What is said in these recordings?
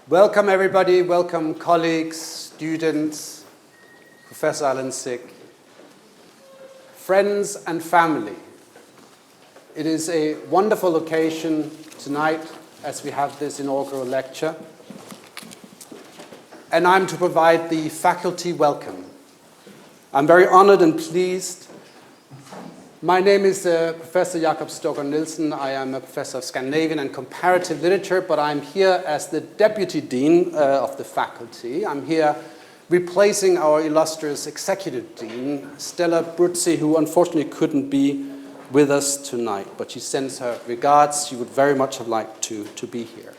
Welcome everybody, welcome colleagues, students, Professor Allan Sikk, friends and family. It is a wonderful occasion tonight as we have this inaugural lecture, and I'm to provide the faculty welcome. I'm very honored and pleased. My name is Professor Jakob Stougaard-Nielsen. I am a professor of Scandinavian and Comparative Literature, but I'm here as the Deputy Dean of the faculty. I'm here replacing our illustrious Executive Dean, Stella Bruzzi, who unfortunately couldn't be with us tonight, but she sends her regards. She would very much have liked to be here.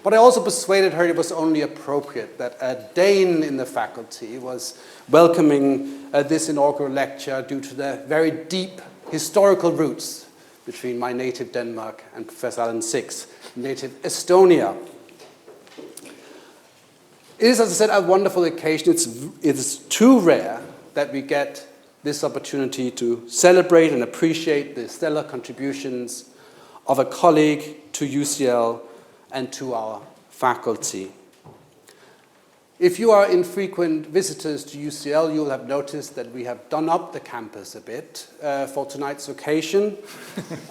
But I also persuaded her it was only appropriate that a Dane in the faculty was welcoming this inaugural lecture due to the very deep historical roots between my native Denmark and Professor Allan Sikk's native Estonia. It is, as I said, a wonderful occasion. It's too rare that we get this opportunity to celebrate and appreciate the stellar contributions of a colleague to UCL and to our faculty. If you are infrequent visitors to UCL, you'll have noticed that we have done up the campus a bit for tonight's occasion,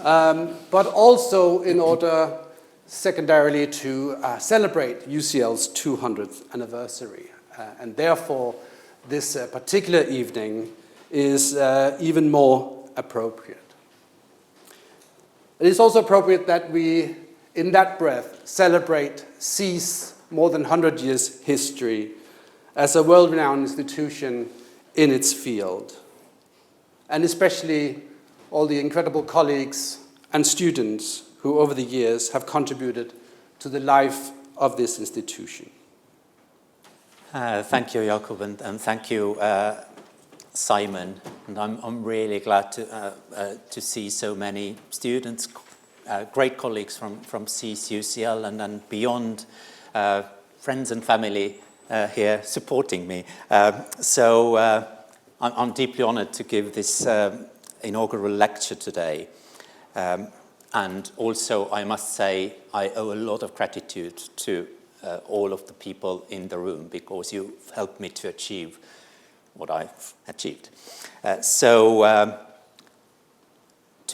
but also in order secondarily to celebrate UCL's 200th anniversary. And therefore, this particular evening is even more appropriate. It is also appropriate that we, in that breath, celebrate SSEES' more than 100 years history as a world-renowned institution in its field, and especially all the incredible colleagues and students who over the years have contributed to the life of this institution. Thank you, Jakob, and thank you, Simon. And I'm really glad to see so many students, great colleagues from SSEES UCL and beyond, friends and family here supporting me. I'm deeply honored to give this inaugural lecture today. And also, I must say, I owe a lot of gratitude to all of the people in the room because you've helped me to achieve what I've achieved. To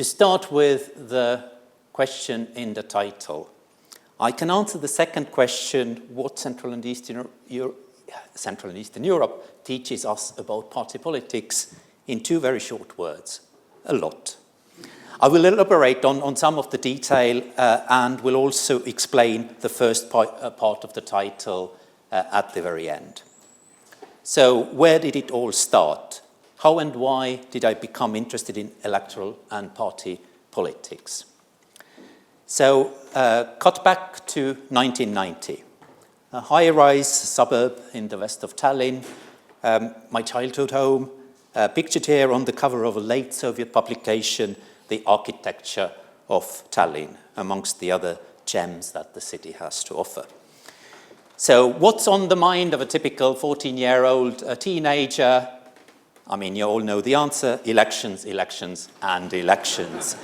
start with the question in the title, I can answer the second question, what Central and Eastern Europe teaches us about party politics, in two very short words: a lot. I will elaborate on some of the detail and will also explain the first part of the title at the very end. So, where did it all start? How and why did I become interested in electoral and party politics? So, cut back to 1990. A high-rise suburb in the west of Tallinn, my childhood home, pictured here on the cover of a late Soviet publication, The Architecture of Tallinn, amongst the other gems that the city has to offer. So, what's on the mind of a typical 14-year-old teenager? I mean, you all know the answer: elections, elections, and elections.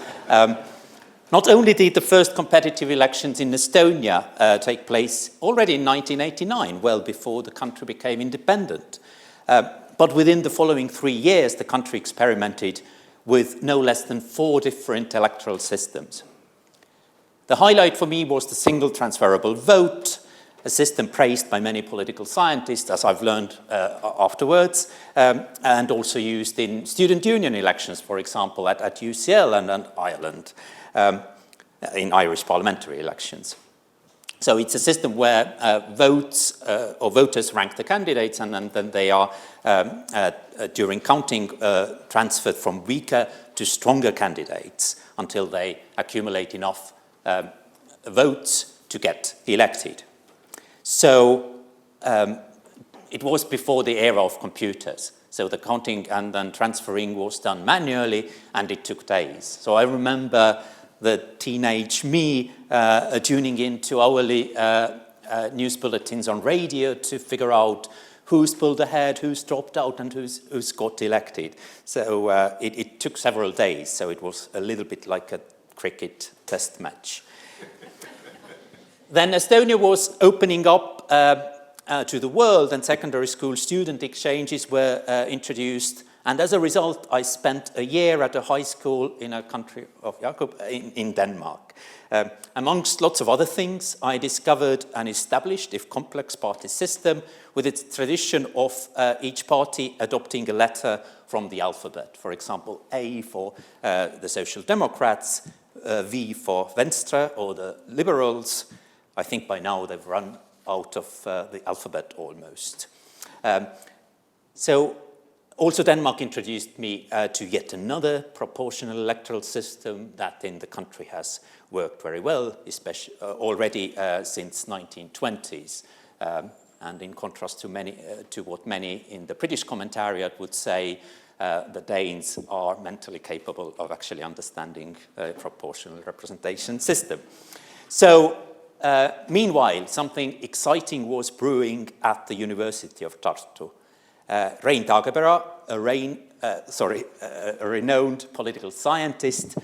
Not only did the first competitive elections in Estonia take place already in 1989, well before the country became independent, but within the following 3 years, the country experimented with no less than 4 different electoral systems. The highlight for me was the single transferable vote, a system praised by many political scientists, as I've learned afterwards, and also used in student union elections, for example, at UCL and Ireland, in Irish parliamentary elections. So it's a system where voters rank the candidates, and then they are, during counting, transferred from weaker to stronger candidates until they accumulate enough votes to get elected. So it was before the era of computers. So the counting and then transferring was done manually, and it took days. So I remember the teenage me tuning into hourly news bulletins on radio to figure out who's pulled ahead, who's dropped out, and who's got elected. So it took several days, so it was a little bit like a cricket test match. Then Estonia was opening up to the world, and secondary school student exchanges were introduced. And as a result, I spent a year at a high school in a country of Jakob in Denmark. Amongst lots of other things, I discovered an established, if complex, party system with its tradition of each party adopting a letter from the alphabet. For example, A for the Social Democrats, V for Venstre or the Liberals. I think by now they've run out of the alphabet almost. So also Denmark introduced me to yet another proportional electoral system that in the country has worked very well, especially already since 1920s. And in contrast to what many in the British commentariat would say, the Danes are mentally capable of actually understanding a proportional representation system. So, meanwhile, something exciting was brewing at the University of Tartu. Rein Taagepera, a renowned political scientist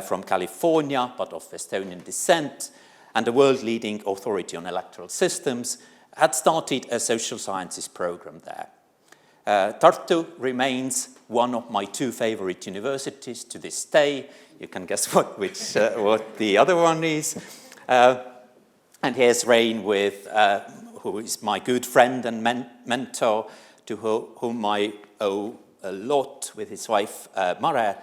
from California, but of Estonian descent, and a world-leading authority on electoral systems, had started a social sciences program there. Tartu remains one of my two favorite universities to this day. You can guess what the other one is. And here's Rein with, who is my good friend and mentor, to whom I owe a lot, with his wife, Mare.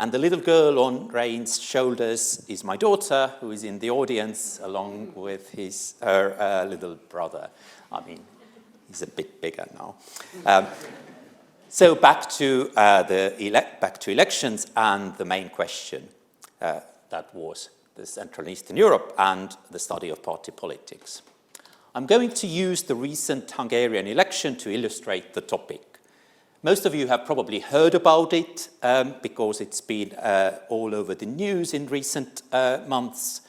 And the little girl on Rein's shoulders is my daughter, who is in the audience, along with her little brother. I mean, he's a bit bigger now. So back to elections and the main question that was the Central and Eastern Europe and the study of party politics. I'm going to use the recent Hungarian election to illustrate the topic. Most of you have probably heard about it because it's been all over the news in recent months.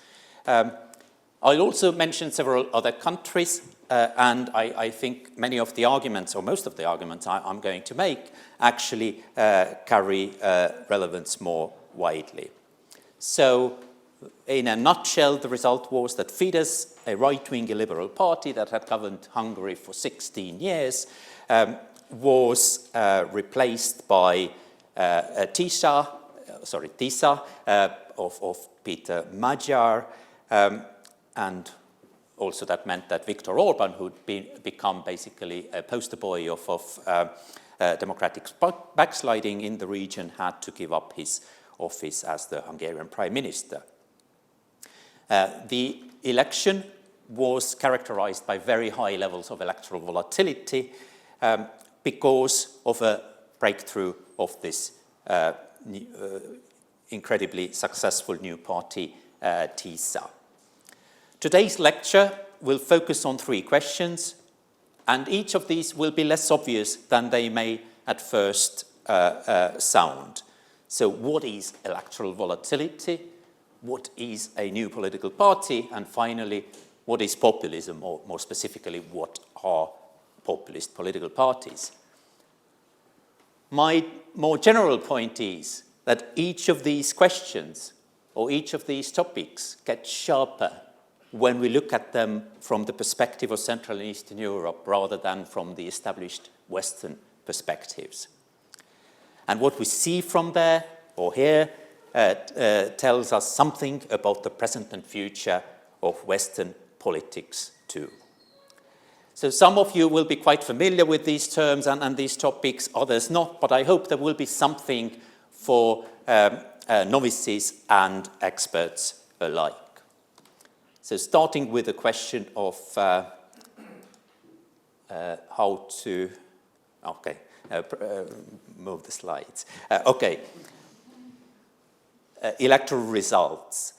I'll also mention several other countries, and I think many of the arguments, or most of the arguments I'm going to make, actually carry relevance more widely. So, in a nutshell, the result was that Fidesz, a right-wing liberal party that had governed Hungary for 16 years, was replaced by TISA of Peter Magyar, and also that meant that Viktor Orban, who'd become basically a poster boy of democratic backsliding in the region, had to give up his office as the Hungarian Prime Minister. The election was characterized by very high levels of electoral volatility because of a breakthrough of this incredibly successful new party, TISA. Today's lecture will focus on three questions, and each of these will be less obvious than they may at first sound. So what is electoral volatility? What is a new political party? And finally, what is populism, or more specifically, what are populist political parties? My more general point is that each of these questions or each of these topics gets sharper when we look at them from the perspective of Central and Eastern Europe rather than from the established Western perspectives. And what we see from there or here tells us something about the present and future of Western politics too. So some of you will be quite familiar with these terms and these topics, others not, but I hope there will be something for novices and experts alike. So starting with the question of how to, move the slides. Electoral results.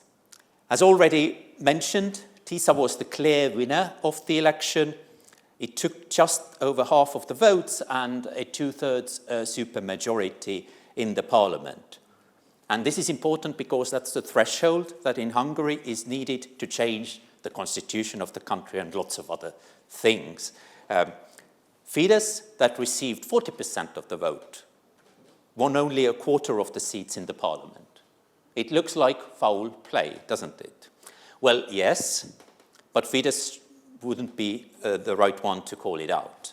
As already mentioned, TISA was the clear winner of the election. It took just over half of the votes and a two-thirds supermajority in the parliament. And this is important because that's the threshold that in Hungary is needed to change the constitution of the country and lots of other things. Fidesz, that received 40% of the vote, won only a quarter of the seats in the parliament. It looks like foul play, doesn't it? Well, yes, but Fidesz wouldn't be the right one to call it out.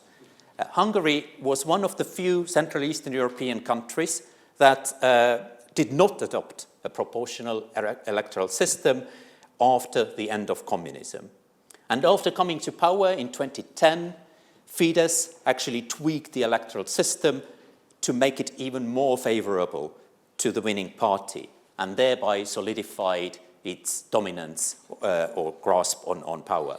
Hungary was one of the few Central Eastern European countries that did not adopt a proportional electoral system after the end of communism. And after coming to power in 2010, Fidesz actually tweaked the electoral system to make it even more favorable to the winning party, and thereby solidified its dominance or grasp on power.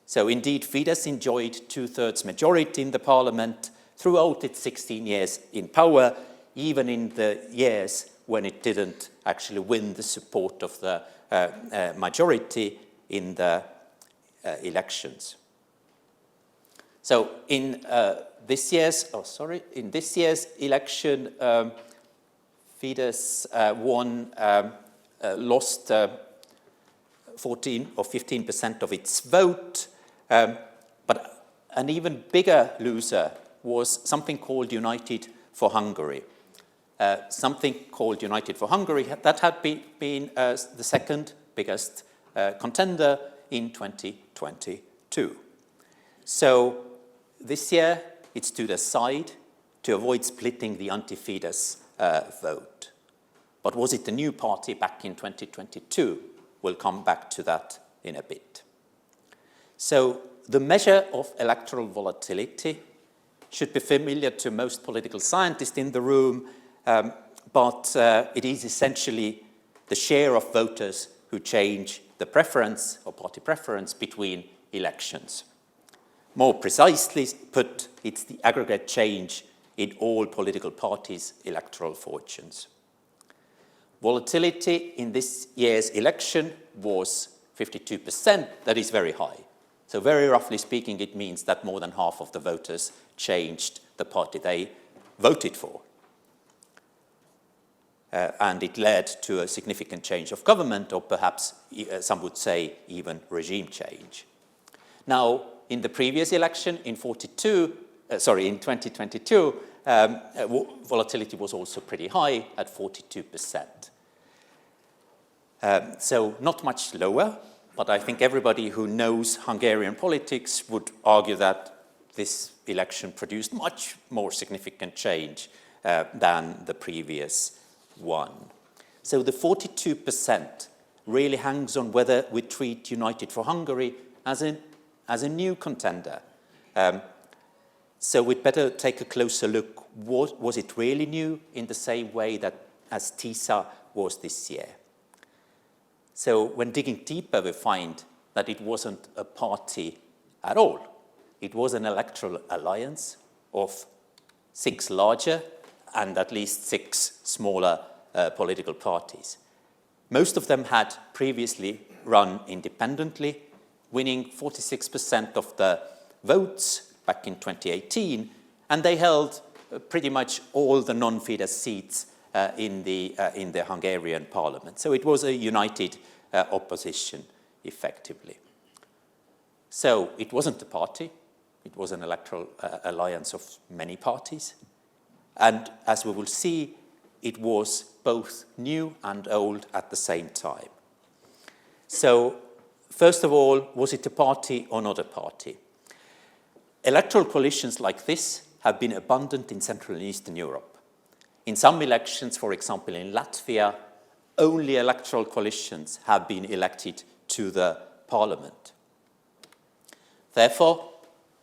So indeed, Fidesz enjoyed 2/3 majority in the parliament throughout its 16 years in power, even in the years when it didn't actually win the support of the majority in the elections. So in this year's election, Fidesz lost 14 or 15% of its vote, but an even bigger loser was something called United for Hungary. Something called United for Hungary that had been the second biggest contender in 2022. So this year it stood aside to avoid splitting the anti-Fidesz vote. But was it the new party back in 2022? We'll come back to that in a bit. So the measure of electoral volatility should be familiar to most political scientists in the room, but it is essentially the share of voters who change the preference or party preference between elections. More precisely put, it's the aggregate change in all political parties' electoral fortunes. Volatility in this year's election was 52%. That is very high. So very roughly speaking, it means that more than half of the voters changed the party they voted for. And it led to a significant change of government, or perhaps some would say even regime change. Now, in the previous election in 2022, volatility was also pretty high at 42%. So not much lower, but I think everybody who knows Hungarian politics would argue that this election produced much more significant change than the previous one. So the 42% really hangs on whether we treat United for Hungary as a new contender. So we'd better take a closer look. Was it really new in the same way that as TISA was this year? So when digging deeper, we find that it wasn't a party at all. It was an electoral alliance of 6 larger and at least 6 smaller political parties. Most of them had previously run independently, winning 46% of the votes back in 2018, and they held pretty much all the non-Fidesz seats in the Hungarian parliament. So it was a united opposition, effectively. So it wasn't a party. It was an electoral alliance of many parties. And as we will see, it was both new and old at the same time. So first of all, was it a party or not a party? Electoral coalitions like this have been abundant in Central and Eastern Europe. In some elections, for example in Latvia, only electoral coalitions have been elected to the parliament. Therefore,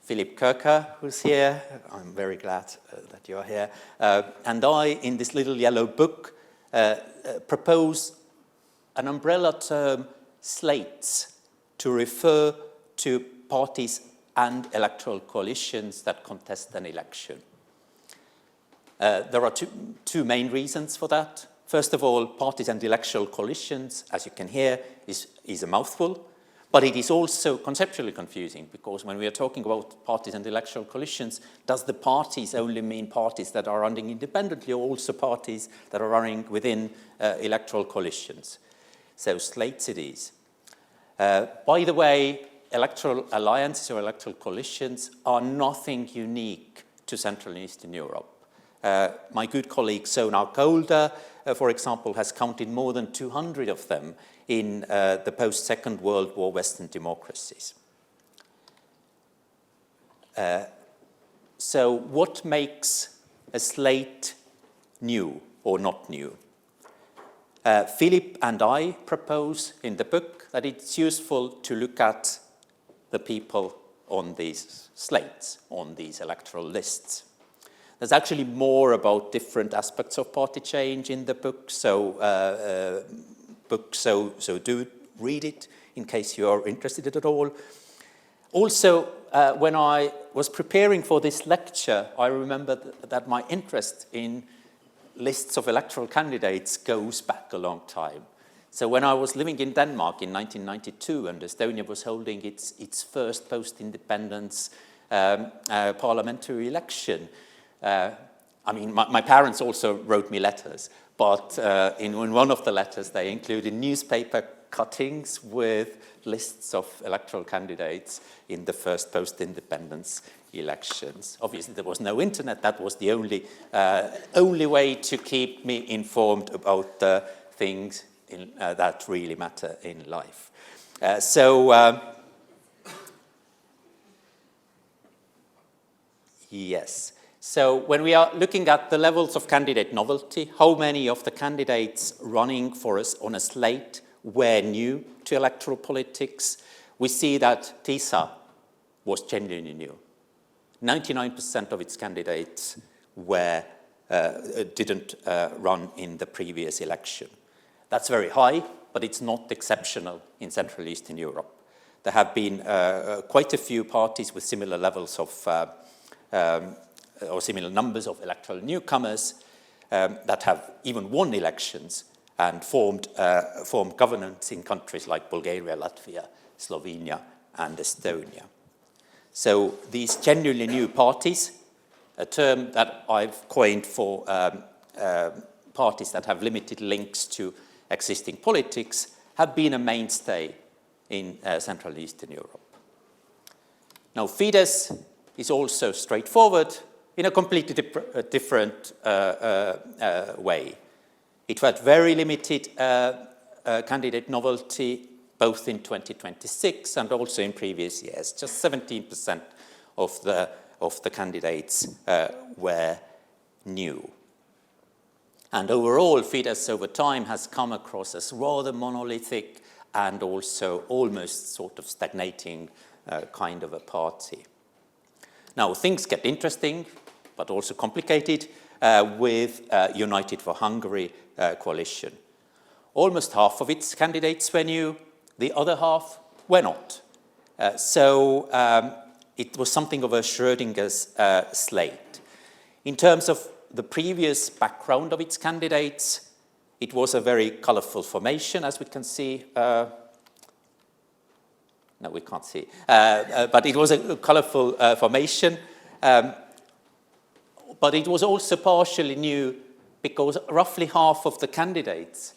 Philip Kirker, who's here, I'm very glad that you're here, and I, in this little yellow book, propose an umbrella term, slates, to refer to parties and electoral coalitions that contest an election. There are two main reasons for that. First of all, parties and electoral coalitions, as you can hear, is a mouthful, but it is also conceptually confusing, because when we are talking about parties and electoral coalitions, does the parties only mean parties that are running independently, or also parties that are running within electoral coalitions? So slates it is. By the way, electoral alliances or electoral coalitions are nothing unique to Central and Eastern Europe. My good colleague Sonar Golder for example, has counted more than 200 of them in the post-Second World War Western democracies. So what makes a slate new or not new? Philip and I propose in the book that it's useful to look at the people on these slates, on these electoral lists. There's actually more about different aspects of party change in the book, so do read it in case you are interested at all. Also, when I was preparing for this lecture, I remember that my interest in lists of electoral candidates goes back a long time. So when I was living in Denmark in 1992 and Estonia was holding its first post-independence parliamentary election, I mean, my parents also wrote me letters, but in one of the letters they included newspaper cuttings with lists of electoral candidates in the first post-independence elections. Obviously, there was no internet. That was the only way to keep me informed about the things that really matter in life. Yes. So when we are looking at the levels of candidate novelty, how many of the candidates running for us on a slate were new to electoral politics, we see that TISA was genuinely new. 99% of its candidates didn't run in the previous election. That's very high, but it's not exceptional in Central Eastern Europe. There have been quite a few parties with similar levels of or similar numbers of electoral newcomers that have even won elections and formed governments in countries like Bulgaria, Latvia, Slovenia, and Estonia. So these genuinely new parties, a term that I've coined for parties that have limited links to existing politics, have been a mainstay in Central and Eastern Europe. Now, Fidesz is also straightforward in a completely different way. It had very limited candidate novelty both in 2026 and also in previous years. Just 17% of the candidates were new. And overall, Fidesz over time has come across as rather monolithic and also almost sort of stagnating kind of a party. Now, things get interesting, but also complicated with United for Hungary coalition. Almost half of its candidates were new, the other half were not. So it was something of a Schrödinger's slate. In terms of the previous background of its candidates, it was a very colorful formation, as we can see. No, we can't see. But it was a colorful formation. But it was also partially new because roughly half of the candidates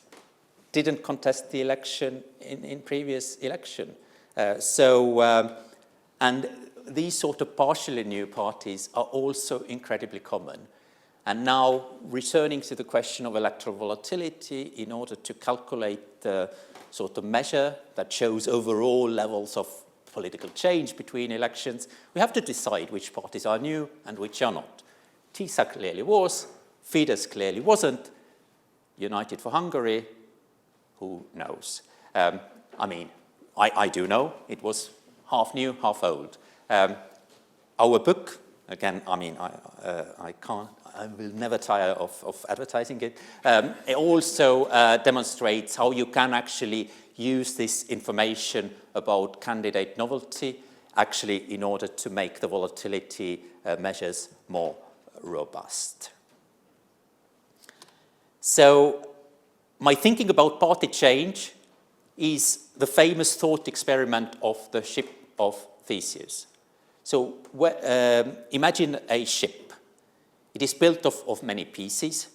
didn't contest the election in previous election. And these sort of partially new parties are also incredibly common. And now, returning to the question of electoral volatility, in order to calculate the sort of measure that shows overall levels of political change between elections, we have to decide which parties are new and which are not. TISA clearly was, Fidesz clearly wasn't, United for Hungary, who knows? I mean, I do know, it was half new, half old. Our book, again, I mean, I will never tire of advertising it. It also demonstrates how you can actually use this information about candidate novelty actually in order to make the volatility measures more robust. So my thinking about party change is the famous thought experiment of the ship of Theseus. So imagine a ship. It is built of many pieces.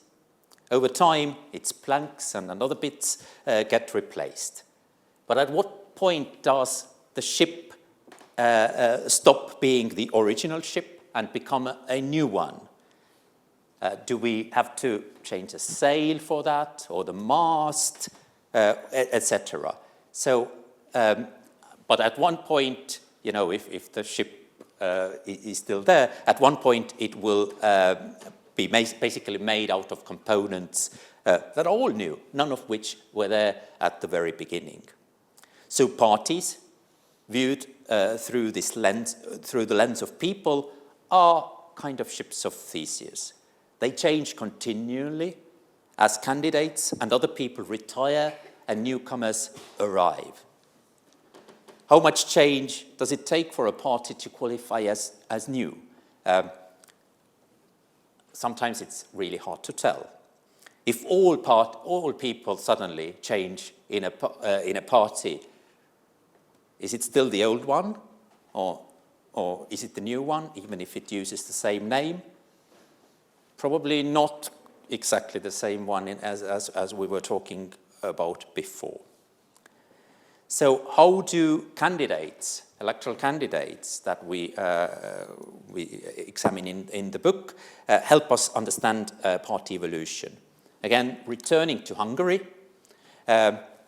Over time, its planks and other bits get replaced. But at what point does the ship stop being the original ship and become a new one? Do we have to change the sail for that, or the mast, etc.? So, but at one point, you know, if the ship is still there, at one point it will be basically made out of components that are all new, none of which were there at the very beginning. So parties viewed through this lens, through the lens of people, are kind of ships of Theseus. They change continually as candidates and other people retire and newcomers arrive. How much change does it take for a party to qualify as new? Sometimes it's really hard to tell. If all people suddenly change in a party, is it still the old one, or is it the new one, even if it uses the same name? Probably not exactly the same one as we were talking about before. So how do candidates, electoral candidates that we examine in the book, help us understand party evolution? Again, returning to Hungary,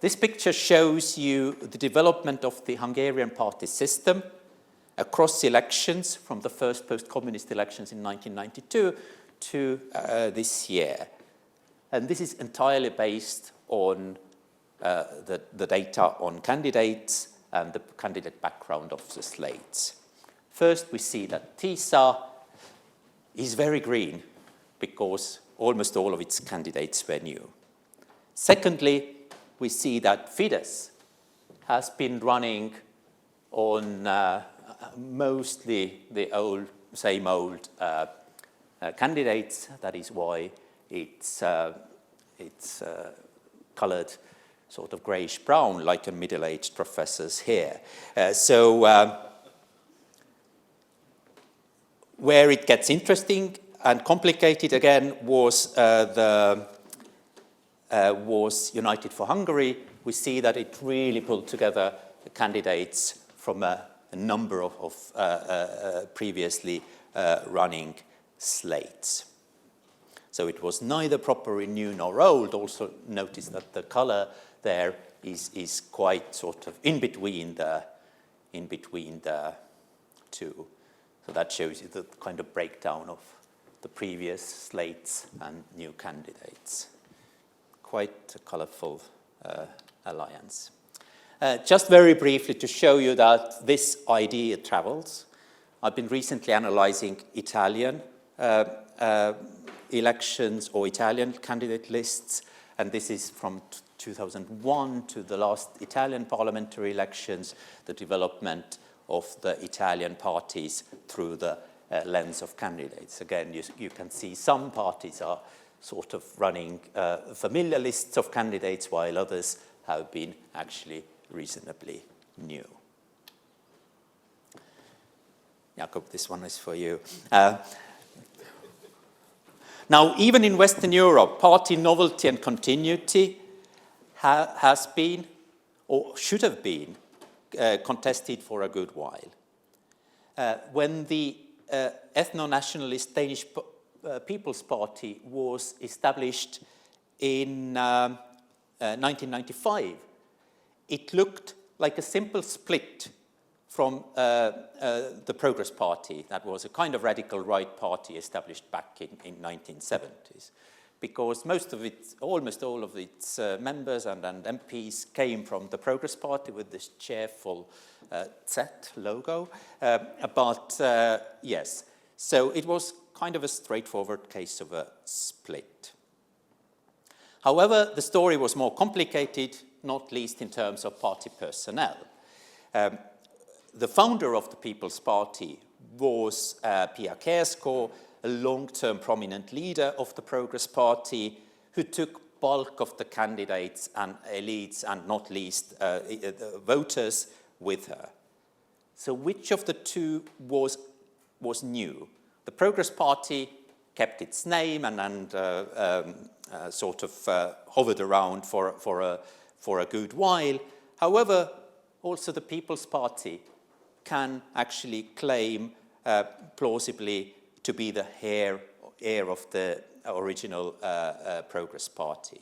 this picture shows you the development of the Hungarian party system across elections from the first post-communist elections in 1992 to this year. And this is entirely based on the data on candidates and the candidate background of the slates. First, we see that TISA is very green because almost all of its candidates were new. Secondly, we see that Fidesz has been running on mostly the same old candidates. That is why it's colored sort of grayish-brown, like a middle-aged professors here. Where it gets interesting and complicated again was United for Hungary. We see that it really pulled together the candidates from a number of previously running slates. So it was neither properly new nor old. Also notice that the color there is quite sort of in between the two. So that shows you the kind of breakdown of the previous slates and new candidates. Quite a colorful alliance. Just very briefly to show you that this idea travels. I've been recently analyzing Italian elections or Italian candidate lists, and this is from 2001 to the last Italian parliamentary elections, the development of the Italian parties through the lens of candidates. Again, you can see some parties are sort of running familiar lists of candidates, while others have been actually reasonably new. Jakob, this one is for you. Now, even in Western Europe, party novelty and continuity has been, or should have been, contested for a good while. When the ethno-nationalist Danish People's Party was established in 1995, it looked like a simple split from the Progress Party. That was a kind of radical right party established back in 1970s, because almost all of its members and MPs came from the Progress Party with this cheerful Z logo. Yes, so it was kind of a straightforward case of a split. However, the story was more complicated, not least in terms of party personnel. The founder of the People's Party was Pia Kärsko, a long-term prominent leader of the Progress Party, who took bulk of the candidates and elites and not least voters with her. So which of the two was new? The Progress Party kept its name and sort of hovered around for a good while. However, also the People's Party can actually claim plausibly to be the heir heir of the original Progress Party.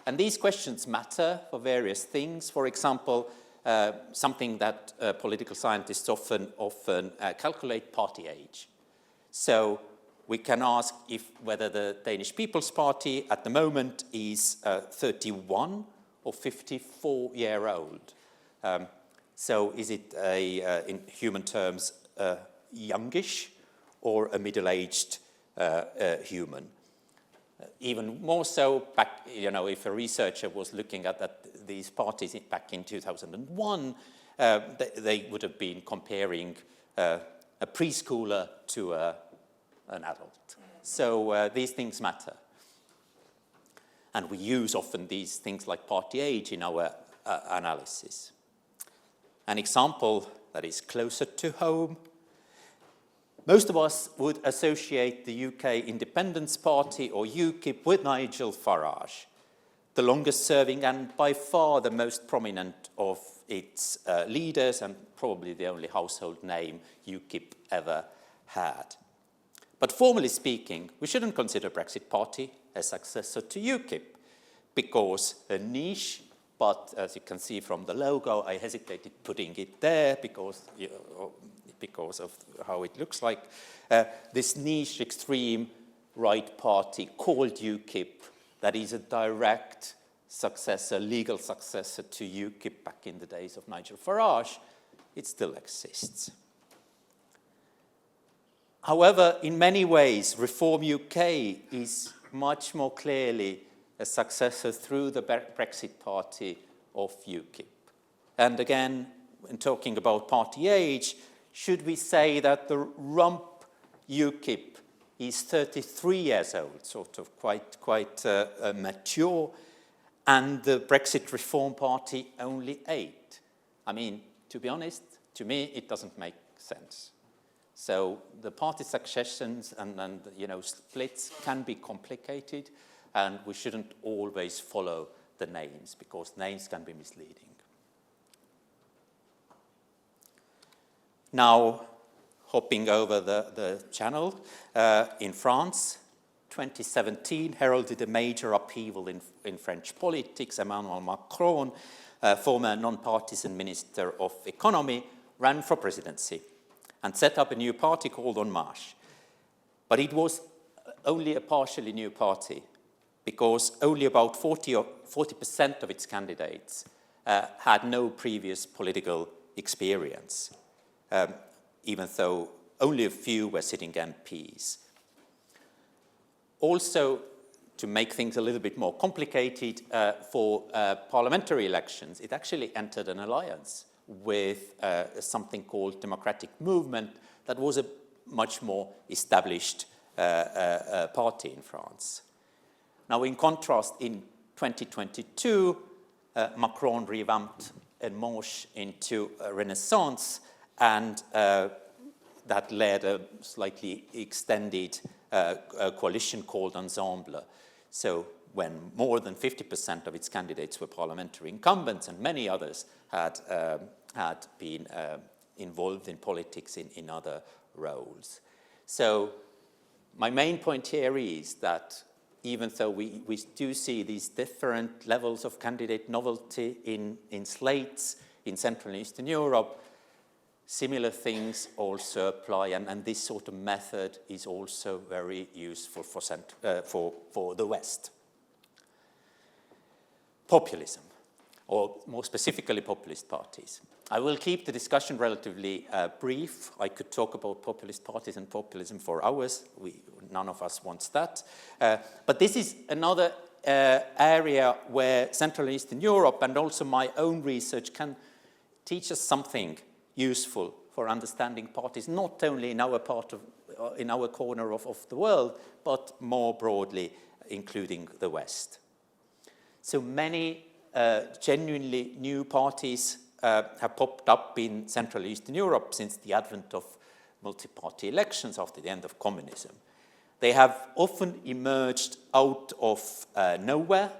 And these questions matter for various things. For example, something that political scientists often calculate: party age. So we can ask whether the Danish People's Party at the moment is 31 or 54-year-old. So is it in human terms youngish or a middle-aged human? Even more so, if a researcher was looking at these parties back in 2001, they would have been comparing a preschooler to an adult. So these things matter. And we use often these things like party age in our analysis. An example that is closer to home: most of us would associate the UK Independence Party, or UKIP, with Nigel Farage, the longest serving and by far the most prominent of its leaders, and probably the only household name UKIP ever had. But formally speaking, we shouldn't consider Brexit Party a successor to UKIP, because a niche, but as you can see from the logo, I hesitated putting it there because of how it looks like. This niche extreme right party called UKIP, that is a direct successor, legal successor to UKIP back in the days of Nigel Farage, it still exists. However, in many ways, Reform UK is much more clearly a successor through the Brexit Party of UKIP. And again, when talking about party age, should we say that the rump UKIP is 33 years old, sort of quite mature, and the Brexit Reform Party only 8? I mean, to be honest, to me, it doesn't make sense. So the party successions and splits can be complicated, and we shouldn't always follow the names, because names can be misleading. Now, hopping over the channel, in France, 2017 heralded a major upheaval in French politics. Emmanuel Macron, former non-partisan Minister of Economy, ran for presidency and set up a new party called En Marche. But it was only a partially new party, because only about 40% of its candidates had no previous political experience, even though only a few were sitting MPs. Also, to make things a little bit more complicated, for parliamentary elections, it actually entered an alliance with something called Democratic Movement, that was a much more established party in France. Now, in contrast, in 2022, Macron revamped En Marche into a Renaissance, and that led a slightly extended coalition called Ensemble. So when more than 50% of its candidates were parliamentary incumbents, and many others had been involved in politics in other roles. So my main point here is that even though we do see these different levels of candidate novelty in slates in Central and Eastern Europe, similar things also apply, and this sort of method is also very useful for the West. Populism, or more specifically populist parties. I will keep the discussion relatively brief. I could talk about populist parties and populism for hours. None of us wants that. But this is another area where Central and Eastern Europe, and also my own research, can teach us something useful for understanding parties, not only in our corner of the world, but more broadly, including the West. So many genuinely new parties have popped up in Central and Eastern Europe since the advent of multi-party elections after the end of communism. They have often emerged out of nowhere,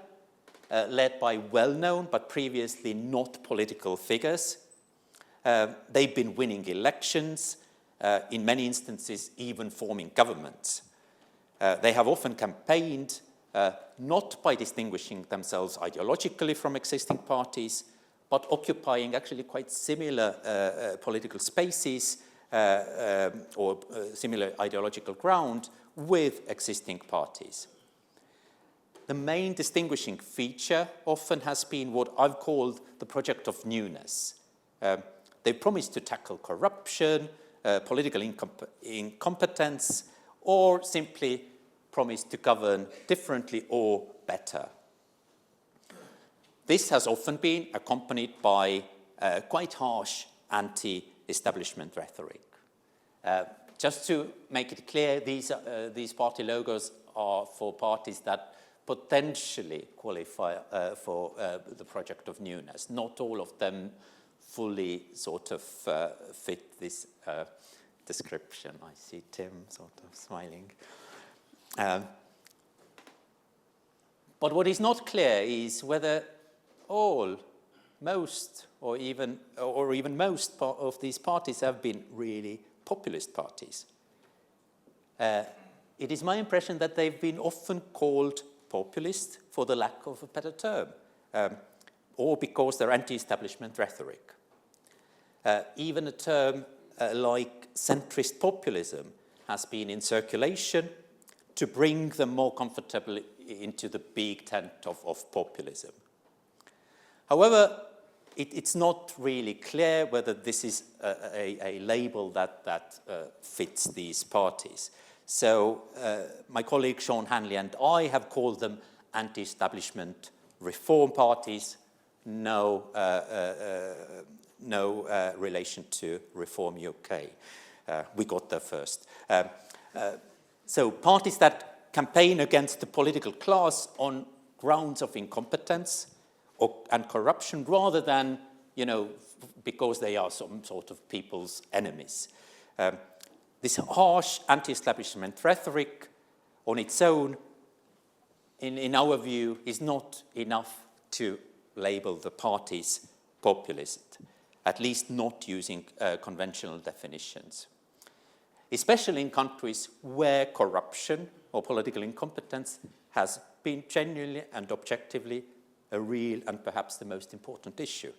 led by well-known but previously not political figures. They've been winning elections, in many instances even forming governments. They have often campaigned not by distinguishing themselves ideologically from existing parties, but occupying actually quite similar political spaces or similar ideological ground with existing parties. The main distinguishing feature often has been what I've called the project of newness. They promise to tackle corruption, political incompetence, or simply promise to govern differently or better. This has often been accompanied by quite harsh anti-establishment rhetoric. Just to make it clear, these party logos are for parties that potentially qualify for the project of newness. Not all of them fully sort of fit this description. I see Tim sort of smiling. But what is not clear is whether all, most, or even most of these parties have been really populist parties. It is my impression that they've been often called populist for the lack of a better term, or because they're anti-establishment rhetoric. Even a term like centrist populism has been in circulation to bring them more comfortably into the big tent of populism. However, it's not really clear whether this is a label that fits these parties. So my colleague Sean Hanley and I have called them anti-establishment reform parties, no relation to Reform UK. We got there first. So parties that campaign against the political class on grounds of incompetence and corruption rather than, because they are some sort of people's enemies. This harsh anti-establishment rhetoric on its own, in our view, is not enough to label the parties populist, at least not using conventional definitions. Especially in countries where corruption or political incompetence has been genuinely and objectively a real and perhaps the most important issue.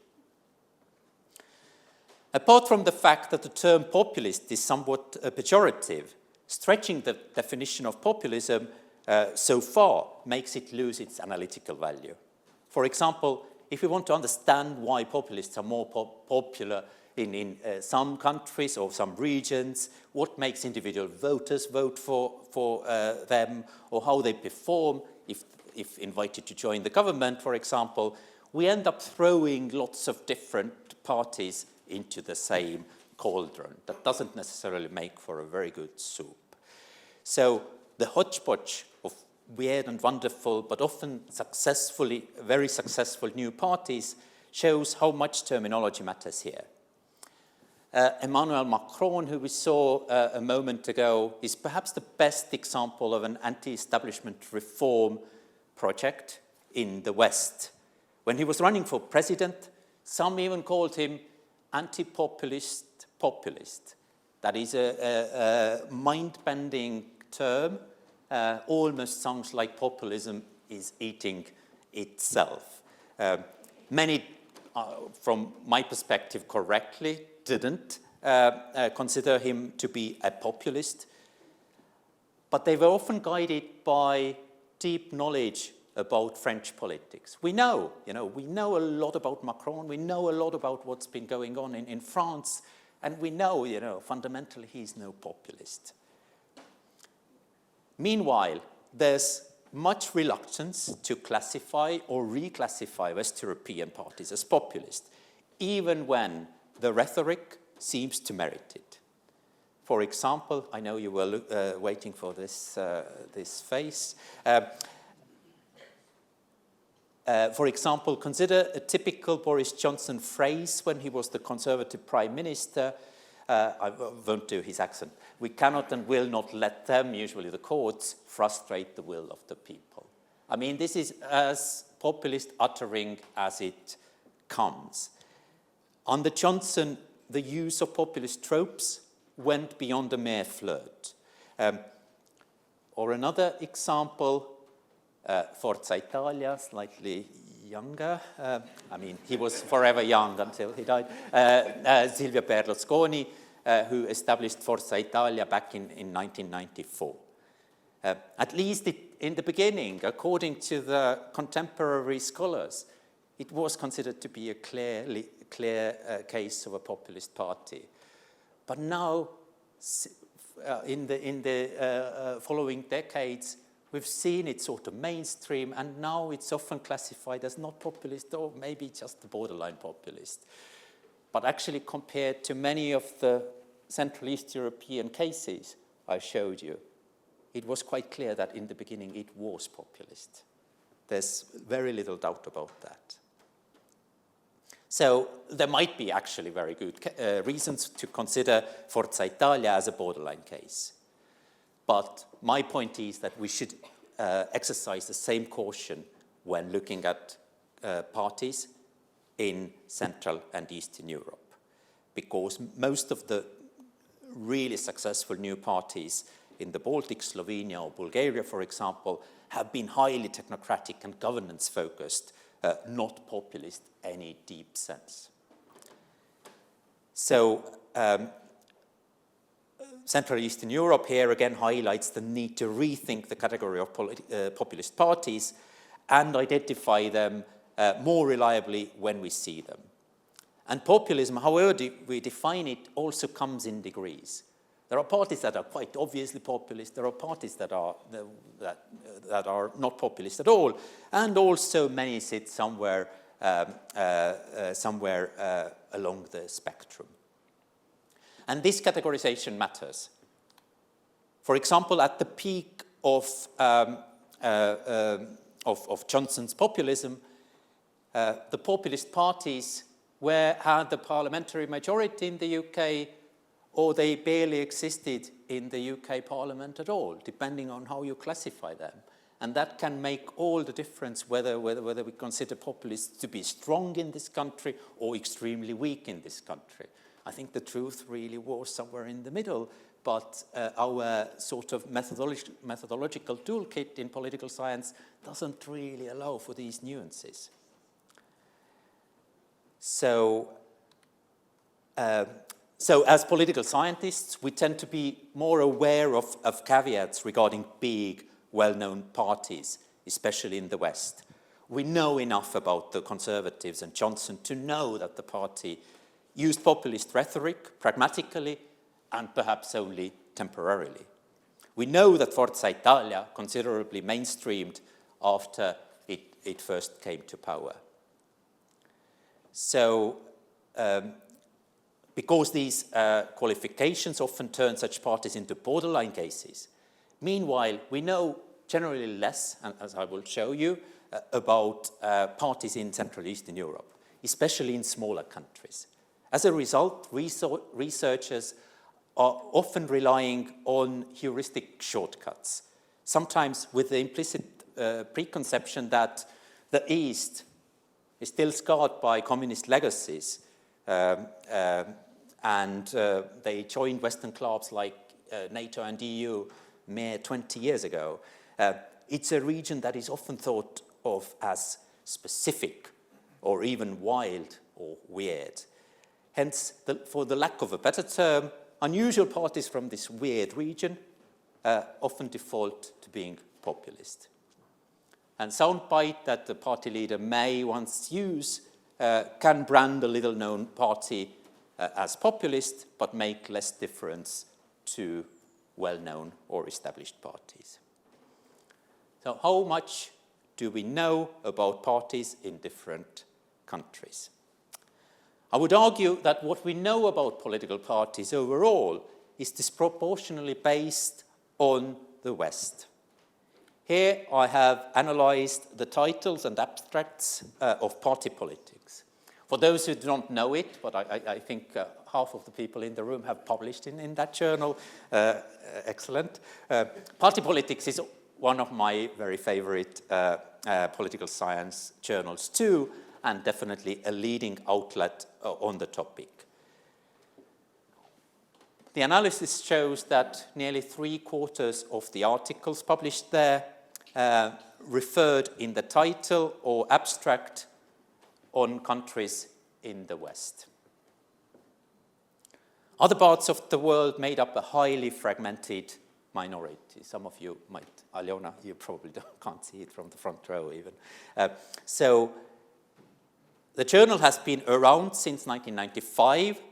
Apart from the fact that the term populist is somewhat pejorative, stretching the definition of populism so far makes it lose its analytical value. For example, if we want to understand why populists are more popular in some countries or some regions, what makes individual voters vote for them, or how they perform if invited to join the government, for example, we end up throwing lots of different parties into the same cauldron. That doesn't necessarily make for a very good soup. So the hodgepodge of weird and wonderful, but often very successful new parties shows how much terminology matters here. Emmanuel Macron, who we saw a moment ago, is perhaps the best example of an anti-establishment reform project in the West. When he was running for president, some even called him anti-populist populist. That is a mind-bending term. Almost sounds like populism is eating itself. Many, from my perspective correctly, didn't consider him to be a populist, but they were often guided by deep knowledge about French politics. We know a lot about Macron, we know a lot about what's been going on in France, and we know, fundamentally he's no populist. Meanwhile, there's much reluctance to classify or reclassify West European parties as populist, even when the rhetoric seems to merit it. For example, I know you were waiting for this face. For example, consider a typical Boris Johnson phrase when he was the Conservative Prime Minister. I won't do his accent. We cannot and will not let them, usually the courts, frustrate the will of the people. I mean, this is as populist uttering as it comes. Under Johnson, the use of populist tropes went beyond a mere flirt. Or another example, Forza Italia, slightly younger. I mean, he was forever young until he died. Silvio Berlusconi, who established Forza Italia back in 1994. At least in the beginning, according to the contemporary scholars, it was considered to be a clear case of a populist party. But now, in the following decades, we've seen it sort of mainstream, and now it's often classified as not populist, or maybe just the borderline populist. But actually, compared to many of the Central East European cases I showed you, it was quite clear that in the beginning it was populist. There's very little doubt about that. So there might be actually very good reasons to consider Forza Italia as a borderline case. But my point is that we should exercise the same caution when looking at parties in Central and Eastern Europe, because most of the really successful new parties in the Baltics, Slovenia or Bulgaria, for example, have been highly technocratic and governance-focused, not populist in any deep sense. So Central Eastern Europe here again highlights the need to rethink the category of populist parties and identify them more reliably when we see them. And populism, however we define it, also comes in degrees. There are parties that are quite obviously populist, there are parties that are not populist at all, and also many sit somewhere along the spectrum. And this categorization matters. For example, at the peak of Johnson's populism, the populist parties had the parliamentary majority in the UK, or they barely existed in the UK Parliament at all, depending on how you classify them. And that can make all the difference whether we consider populists to be strong in this country or extremely weak in this country. I think the truth really was somewhere in the middle, but our sort of methodological toolkit in political science doesn't really allow for these nuances. So as political scientists, we tend to be more aware of caveats regarding big, well-known parties, especially in the West. We know enough about the Conservatives and Johnson to know that the party used populist rhetoric pragmatically and perhaps only temporarily. We know that Forza Italia considerably mainstreamed after it first came to power. So, because these qualifications often turn such parties into borderline cases, meanwhile, we know generally less, and as I will show you, about parties in Central Eastern Europe, especially in smaller countries. As a result, researchers are often relying on heuristic shortcuts, sometimes with the implicit preconception that the East is still scarred by communist legacies, and they joined Western clubs like NATO and EU mere 20 years ago. It's a region that is often thought of as specific or even wild or weird. Hence, for the lack of a better term, unusual parties from this weird region often default to being populist. And soundbite that the party leader may once use can brand a little-known party as populist, but make less difference to well-known or established parties. So how much do we know about parties in different countries? I would argue that what we know about political parties overall is disproportionately based on the West. Here I have analyzed the titles and abstracts of party politics. For those who don't know it, but I think half of the people in the room have published in that journal, excellent. Party politics is one of my very favorite political science journals too, and definitely a leading outlet on the topic. The analysis shows that nearly 3/4 of the articles published there referred in the title or abstract on countries in the West. Other parts of the world made up a highly fragmented minority. Some of you might, Alena, you probably can't see it from the front row even. So the journal has been around since 1995,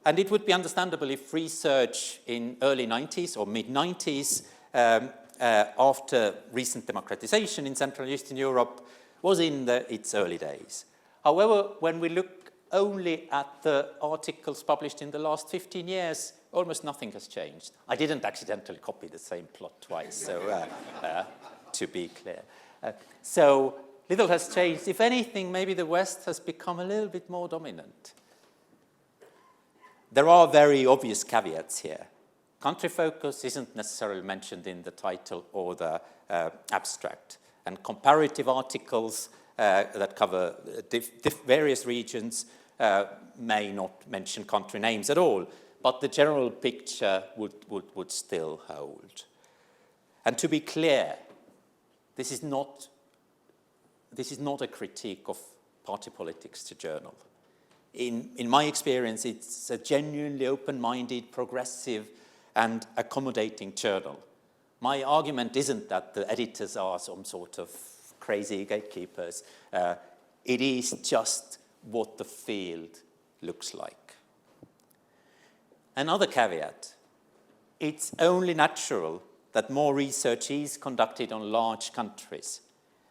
and it would be understandable if research in early 90s or mid-90s after recent democratization in Central and Eastern Europe was in its early days. However, when we look only at the articles published in the last 15 years, almost nothing has changed. I didn't accidentally copy the same plot twice, so to be clear. So little has changed. If anything, maybe the West has become a little bit more dominant. There are very obvious caveats here. Country focus isn't necessarily mentioned in the title or the abstract, and comparative articles that cover various regions may not mention country names at all, but the general picture would still hold. And to be clear, this is not a critique of party politics to journal. In my experience, it's a genuinely open-minded, progressive, and accommodating journal. My argument isn't that the editors are some sort of crazy gatekeepers. It is just what the field looks like. Another caveat, it's only natural that more research is conducted on large countries,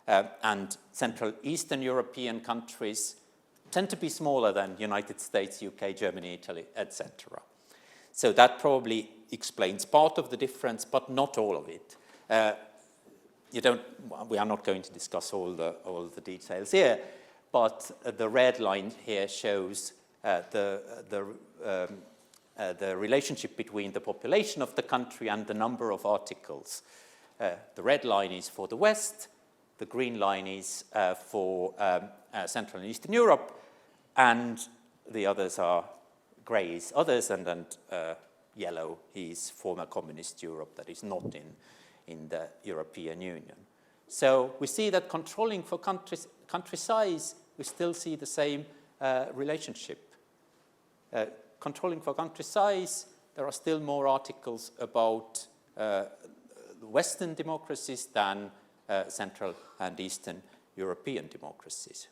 and Central Eastern European countries tend to be smaller than United States, UK, Germany, Italy, etc. So that probably explains part of the difference, but not all of it. We are not going to discuss all the details here, but the red line here shows the relationship between the population of the country and the number of articles. The red line is for the West, the green line is for Central and Eastern Europe, and the others are grey is others, and yellow is former communist Europe that is not in the European Union. So we see that controlling for country size, we still see the same relationship. Controlling for country size, there are still more articles about Western democracies than Central and Eastern European democracies.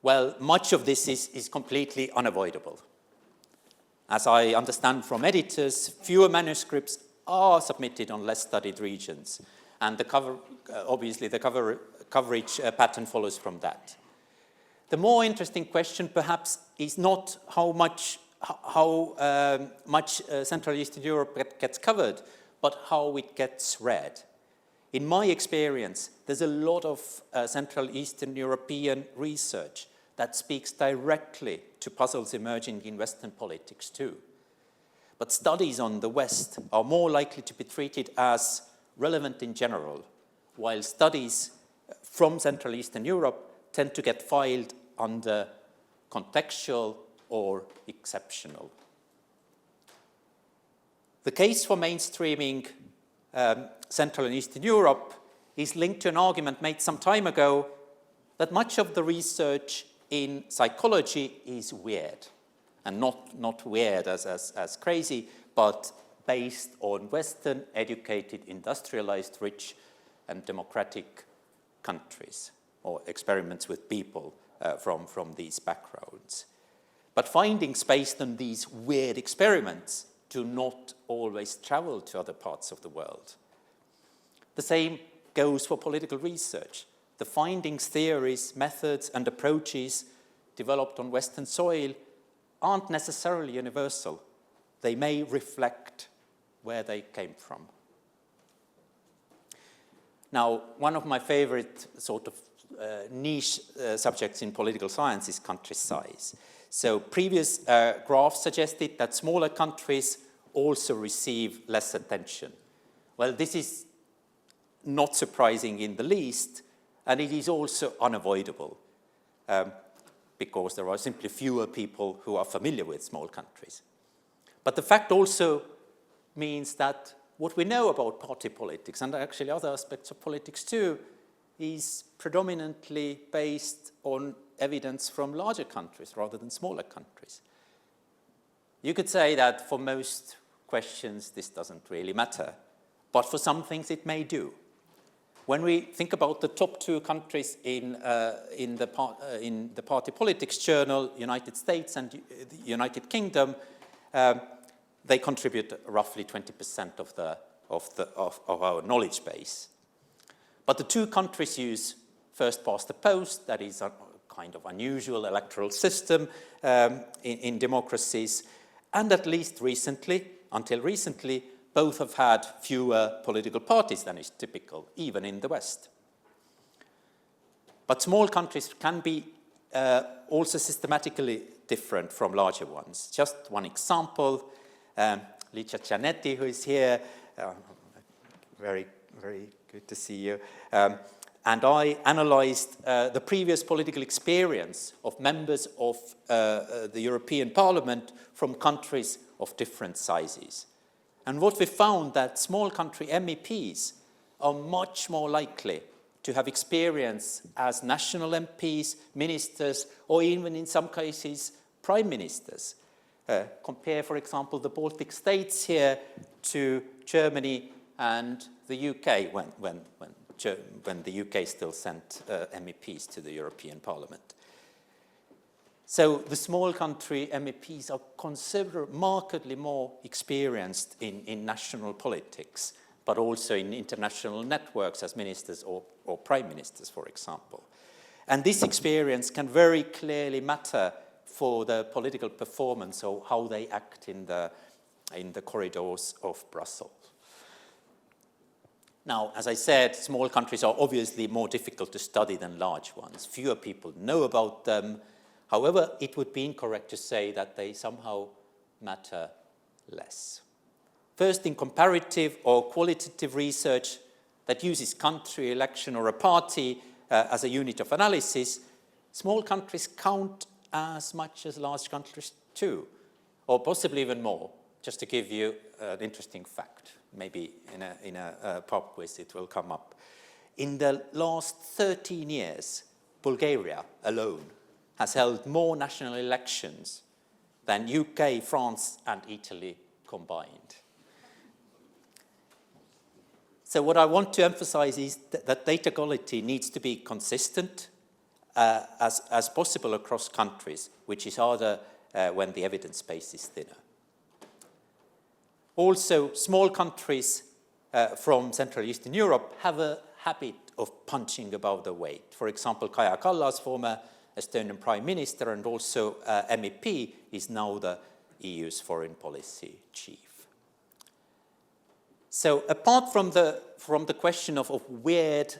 Well, much of this is completely unavoidable. As I understand from editors, fewer manuscripts are submitted on less studied regions, and obviously the coverage pattern follows from that. The more interesting question perhaps is not how much Central Eastern Europe gets covered, but how it gets read. In my experience, there's a lot of Central Eastern European research that speaks directly to puzzles emerging in Western politics too. But studies on the West are more likely to be treated as relevant in general, while studies from Central Eastern Europe tend to get filed under contextual or exceptional. The case for mainstreaming Central and Eastern Europe is linked to an argument made some time ago that much of the research in psychology is weird, and not weird as crazy, but based on Western, educated, industrialized, rich, and democratic countries, or experiments with people from these backgrounds. But findings based on these weird experiments do not always travel to other parts of the world. The same goes for political research. The findings, theories, methods, and approaches developed on Western soil aren't necessarily universal. They may reflect where they came from. Now, one of my favorite sort of niche subjects in political science is country size. So previous graphs suggested that smaller countries also receive less attention. Well, this is not surprising in the least, and it is also unavoidable. because there are simply fewer people who are familiar with small countries. But the fact also means that what we know about party politics, and actually other aspects of politics too, is predominantly based on evidence from larger countries rather than smaller countries. You could say that for most questions this doesn't really matter, but for some things it may do. When we think about the top 2 countries in the Party Politics Journal, United States and the United Kingdom, they contribute roughly 20% of our knowledge base. But the 2 countries use first past the post, that is a kind of unusual electoral system in democracies, and at least recently, until recently, both have had fewer political parties than is typical, even in the West. But small countries can be also systematically different from larger ones. Just one example, Licia Cianetti, who is here, very, very good to see you, and I analyzed the previous political experience of members of the European Parliament from countries of different sizes. And what we found that small country MEPs are much more likely to have experience as national MPs, ministers, or even in some cases, prime ministers. Compare, for example, the Baltic states here to Germany and the UK when the UK still sent MEPs to the European Parliament. So the small country MEPs are markedly more experienced in national politics, but also in international networks as ministers or prime ministers, for example. And this experience can very clearly matter for the political performance or how they act in the corridors of Brussels. Now, as I said, small countries are obviously more difficult to study than large ones. Fewer people know about them. However, it would be incorrect to say that they somehow matter less. First, in comparative or qualitative research that uses country, election, or a party as a unit of analysis, small countries count as much as large countries too, or possibly even more. Just to give you an interesting fact, maybe in a pub quiz it will come up. In the last 13 years, Bulgaria alone has held more national elections than UK, France, and Italy combined. So what I want to emphasize is that data quality needs to be consistent as possible across countries, which is harder when the evidence base is thinner. Also, small countries from Central Eastern Europe have a habit of punching above their weight. For example, Kaja Kallas, former Estonian Prime Minister and also MEP, is now the EU's foreign policy chief. So apart from the question of weird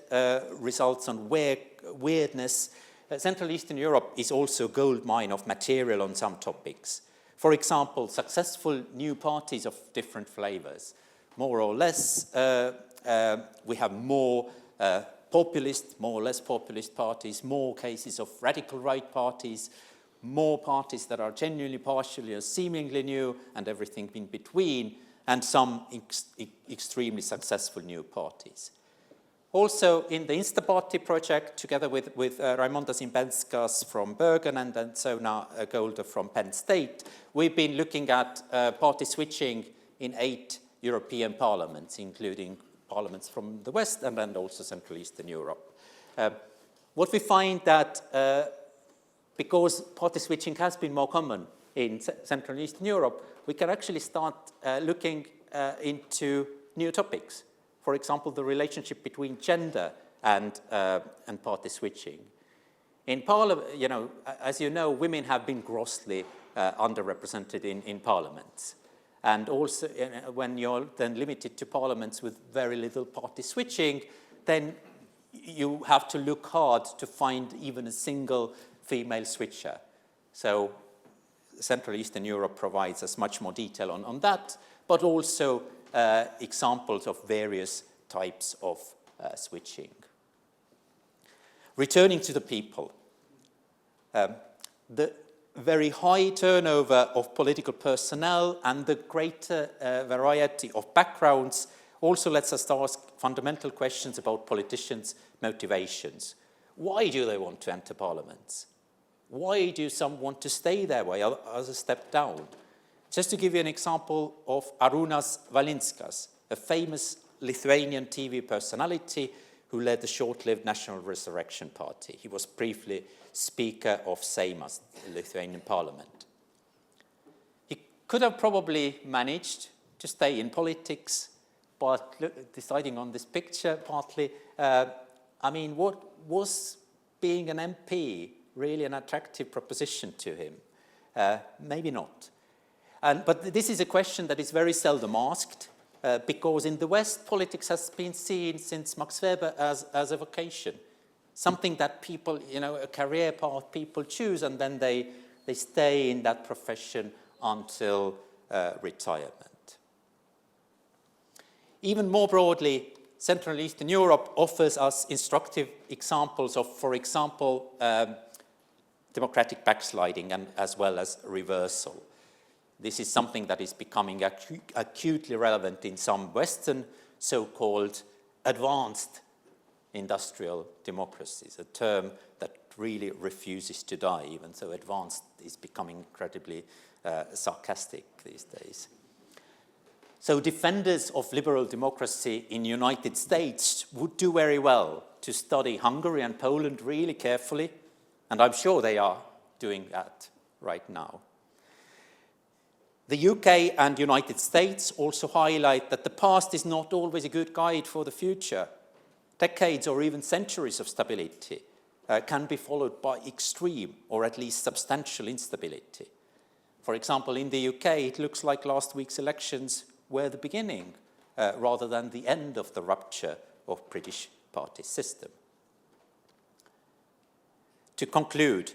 results and weirdness, Central Eastern Europe is also a goldmine of material on some topics. For example, successful new parties of different flavors. More or less, we have more populist, more or less populist parties, more cases of radical right parties, more parties that are genuinely, partially, or seemingly new, and everything in between, and some extremely successful new parties. Also, in the Instaparty project, together with Raimonda Zimbenskas from Bergen and then Sona Golder from Penn State, we've been looking at party switching in 8 European parliaments, including parliaments from the West and then also Central Eastern Europe. What we find that because party switching has been more common in Central and Eastern Europe, we can actually start looking into new topics. For example, the relationship between gender and party switching. In Parliament, as you know, women have been grossly underrepresented in parliaments. And also, when you're then limited to parliaments with very little party switching, then you have to look hard to find even a single female switcher. So Central Eastern Europe provides us much more detail on that, but also examples of various types of switching. Returning to the people, the very high turnover of political personnel and the greater variety of backgrounds also lets us ask fundamental questions about politicians' motivations. Why do they want to enter parliaments? Why do some want to stay there while others step down? Just to give you an example of Arūnas Valinskas, a famous Lithuanian TV personality who led the short-lived National Resurrection Party. He was briefly Speaker of Seimas, the Lithuanian parliament. He could have probably managed to stay in politics, but deciding on this picture partly, I mean, what was being an MP really an attractive proposition to him? Maybe not. But this is a question that is very seldom asked, because in the West, politics has been seen since Max Weber as a vocation, something that people, a career path people choose, and then they stay in that profession until retirement. Even more broadly, Central and Eastern Europe offers us instructive examples of, for example, democratic backsliding and as well as reversal. This is something that is becoming acutely relevant in some Western so-called advanced industrial democracies, a term that really refuses to die, even though advanced is becoming incredibly sarcastic these days. So defenders of liberal democracy in the United States would do very well to study Hungary and Poland really carefully, and I'm sure they are doing that right now. The UK and United States also highlight that the past is not always a good guide for the future. Decades or even centuries of stability can be followed by extreme or at least substantial instability. For example, in the UK, it looks like last week's elections were the beginning rather than the end of the rupture of British party system. To conclude,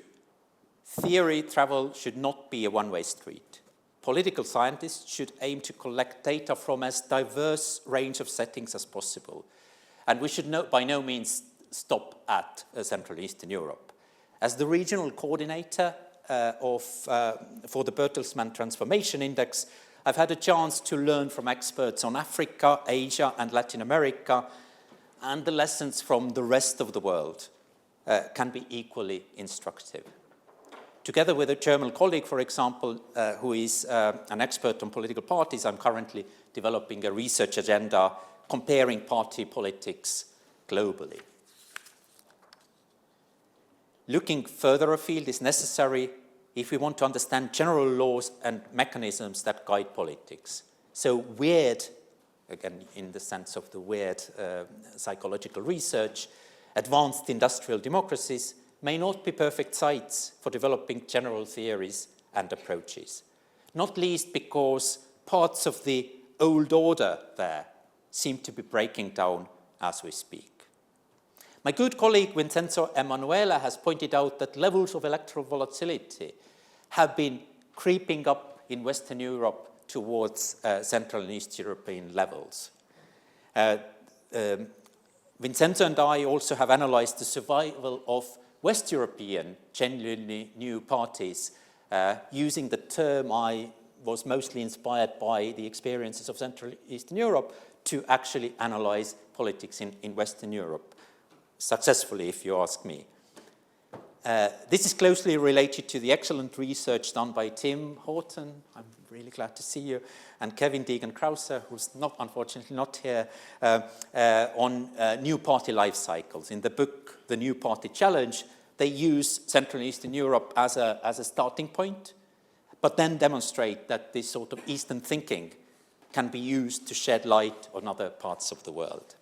theory travel should not be a one-way street. Political scientists should aim to collect data from as diverse range of settings as possible. And we should by no means stop at Central and Eastern Europe. As the regional coordinator for the Bertelsmann Transformation Index, I've had a chance to learn from experts on Africa, Asia, and Latin America, and the lessons from the rest of the world can be equally instructive. Together with a German colleague, for example, who is an expert on political parties, I'm currently developing a research agenda comparing party politics globally. Looking further afield is necessary if we want to understand general laws and mechanisms that guide politics. So weird, again in the sense of the weird psychological research, advanced industrial democracies may not be perfect sites for developing general theories and approaches, not least because parts of the old order there seem to be breaking down as we speak. My good colleague Vincenzo Emanuela has pointed out that levels of electoral volatility have been creeping up in Western Europe towards Central and East European levels. Vincenzo and I also have analyzed the survival of West European, genuinely new parties, using the term I was mostly inspired by the experiences of Central Eastern Europe to actually analyze politics in Western Europe, successfully, if you ask me. This is closely related to the excellent research done by Tim Horton, I'm really glad to see you, and Kevin Deegan-Krause, who's unfortunately not here, on new party life cycles. In the book, The New Party Challenge, they use Central and Eastern Europe as a starting point, but then demonstrate that this sort of Eastern thinking can be used to shed light on other parts of the world.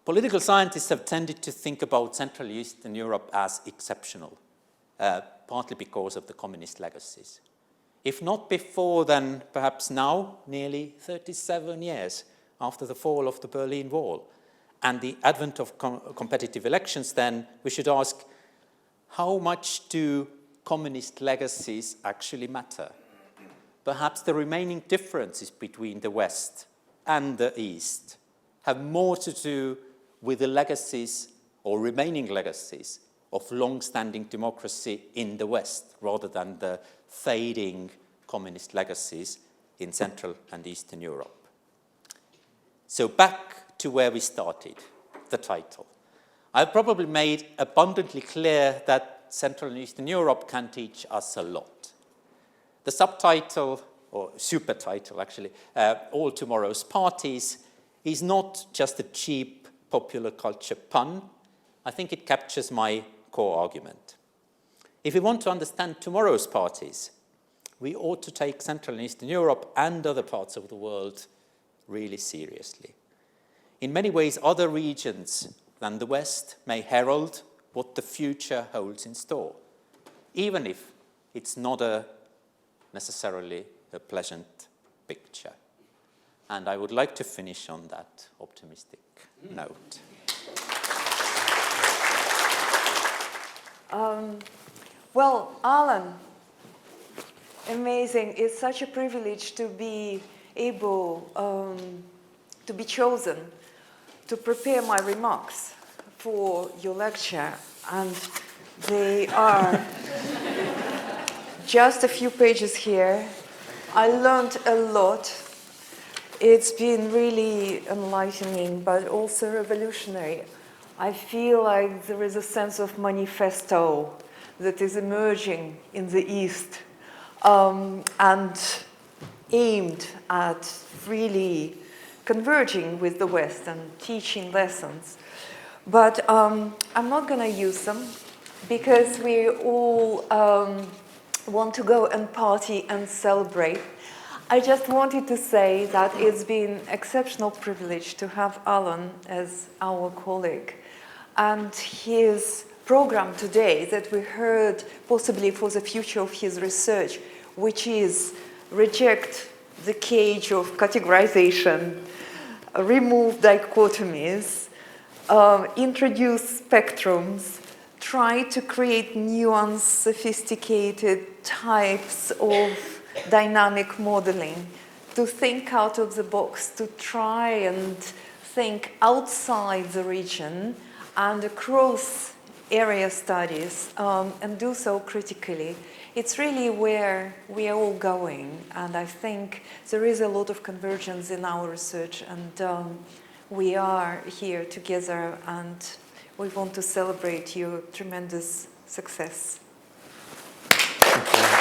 Political scientists have tended to think about Central and Eastern Europe as exceptional, partly because of the communist legacies. If not before, then perhaps now, nearly 37 years after the fall of the Berlin Wall and the advent of competitive elections, then we should ask, how much do communist legacies actually matter? Perhaps the remaining differences between the West and the East have more to do with the legacies or remaining legacies of long-standing democracy in the West, rather than the fading communist legacies in Central and Eastern Europe. So back to where we started, the title. I've probably made abundantly clear that Central and Eastern Europe can teach us a lot. The subtitle, or supertitle actually, All Tomorrow's Parties, is not just a cheap popular culture pun. I think it captures my core argument. If we want to understand tomorrow's parties, we ought to take Central and Eastern Europe and other parts of the world really seriously. In many ways, other regions than the West may herald what the future holds in store, even if it's not necessarily a pleasant picture. And I would like to finish on that optimistic note. Well, Allan, amazing. It's such a privilege to be able to be chosen to prepare my remarks for your lecture. And they are just a few pages here. I learned a lot. It's been really enlightening, but also revolutionary. I feel like there is a sense of manifesto that is emerging in the East and aimed at really converging with the West and teaching lessons. But I'm not going to use them because we all want to go and party and celebrate. I just wanted to say that it's been an exceptional privilege to have Allan as our colleague. And his program today that we heard possibly for the future of his research, which is reject the cage of categorization, remove dichotomies, introduce spectrums, try to create nuanced, sophisticated types of dynamic modeling, to think out of the box, to try and think outside the region and across area studies, and do so critically. It's really where we are all going, and I think there is a lot of convergence in our research, and we are here together, and we want to celebrate your tremendous success. Thank you.